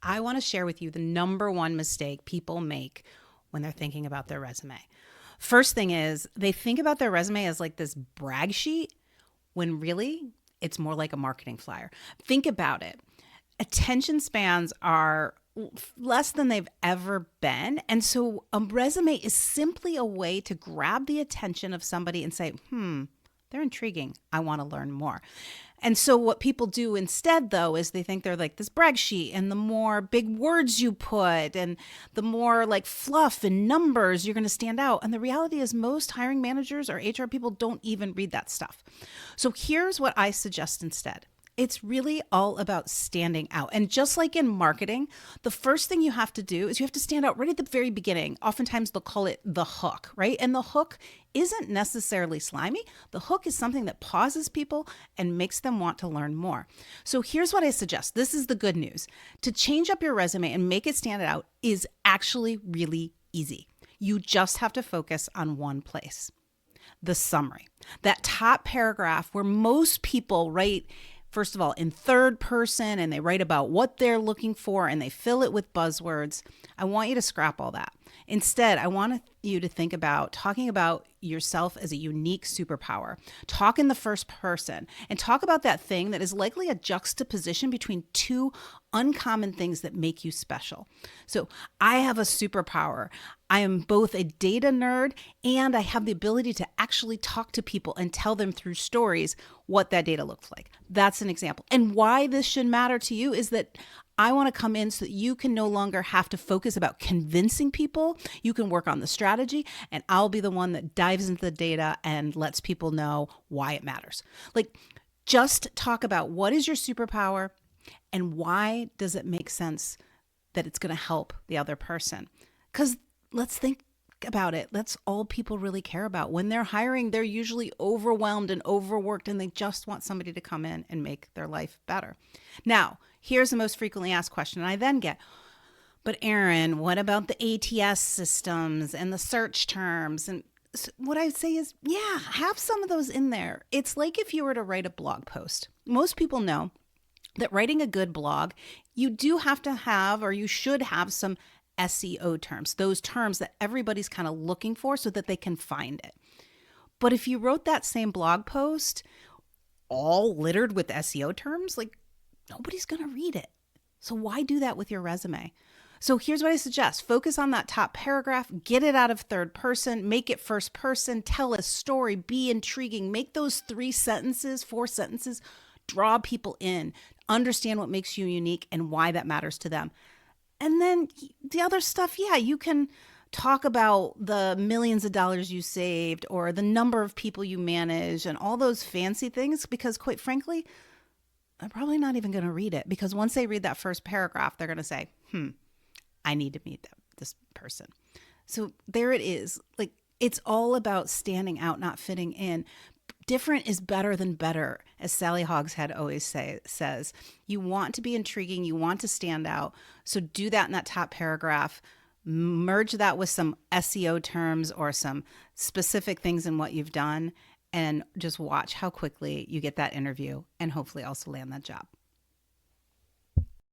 I want to share with you the number one mistake people make when they're thinking about their resume. First thing is they think about their resume as like this brag sheet when really it's more like a marketing flyer. Think about it. Attention spans are less than they've ever been. And so a resume is simply a way to grab the attention of somebody and say, they're intriguing. I want to learn more. And so what people do instead, though, is they think they're like this brag sheet, and the more big words you put and the more like fluff and numbers, you're going to stand out. And the reality is most hiring managers or HR people don't even read that stuff. So here's what I suggest instead. It's really all about standing out. And just like in marketing, the first thing you have to do is you have to stand out right at the very beginning. Oftentimes they'll call it the hook, right? And the hook isn't necessarily slimy. The hook is something that pauses people and makes them want to learn more. So here's what I suggest. This is the good news. To change up your resume and make it stand out is actually really easy. You just have to focus on one place, the summary. That top paragraph where most people write, first of all, in third person, and they write about what they're looking for and they fill it with buzzwords. I want you to scrap all that. Instead, I want you to think about talking about yourself as a unique superpower. Talk in the first person and talk about that thing that is likely a juxtaposition between two uncommon things that make you special. So I have a superpower. I am both a data nerd and I have the ability to actually talk to people and tell them through stories what that data looks like. That's an example. And why this should matter to you is that I want to come in so that you can no longer have to focus about convincing people. You can work on the strategy, and I'll be the one that dives into the data and lets people know why it matters. Like, just talk about what is your superpower and why does it make sense that it's going to help the other person. Because let's think about it. That's all people really care about. When they're hiring, they're usually overwhelmed and overworked, and they just want somebody to come in and make their life better. Now, here's the most frequently asked question I then get. But Erin, what about the ATS systems and the search terms? And what I say is, yeah, have some of those in there. It's like if you were to write a blog post. Most people know that writing a good blog, you do have to have, or you should have, some SEO terms, those terms that everybody's kind of looking for so that they can find it. But if you wrote that same blog post all littered with SEO terms, like nobody's going to read it. So why do that with your resume? So here's what I suggest. Focus on that top paragraph, get it out of third person, make it first person, tell a story, be intriguing, make those 3 sentences, 4 sentences, draw people in, understand what makes you unique and why that matters to them. And then the other stuff, yeah, you can talk about the millions of dollars you saved or the number of people you manage and all those fancy things, because quite frankly, I'm probably not even going to read it, because once they read that first paragraph, they're going to say, I need to meet this person. So there it is. Like, it's all about standing out, not fitting in. Different is better than better, as Sally Hogshead always says. You want to be intriguing. You want to stand out. So do that in that top paragraph. Merge that with some SEO terms or some specific things in what you've done, and just watch how quickly you get that interview and hopefully also land that job.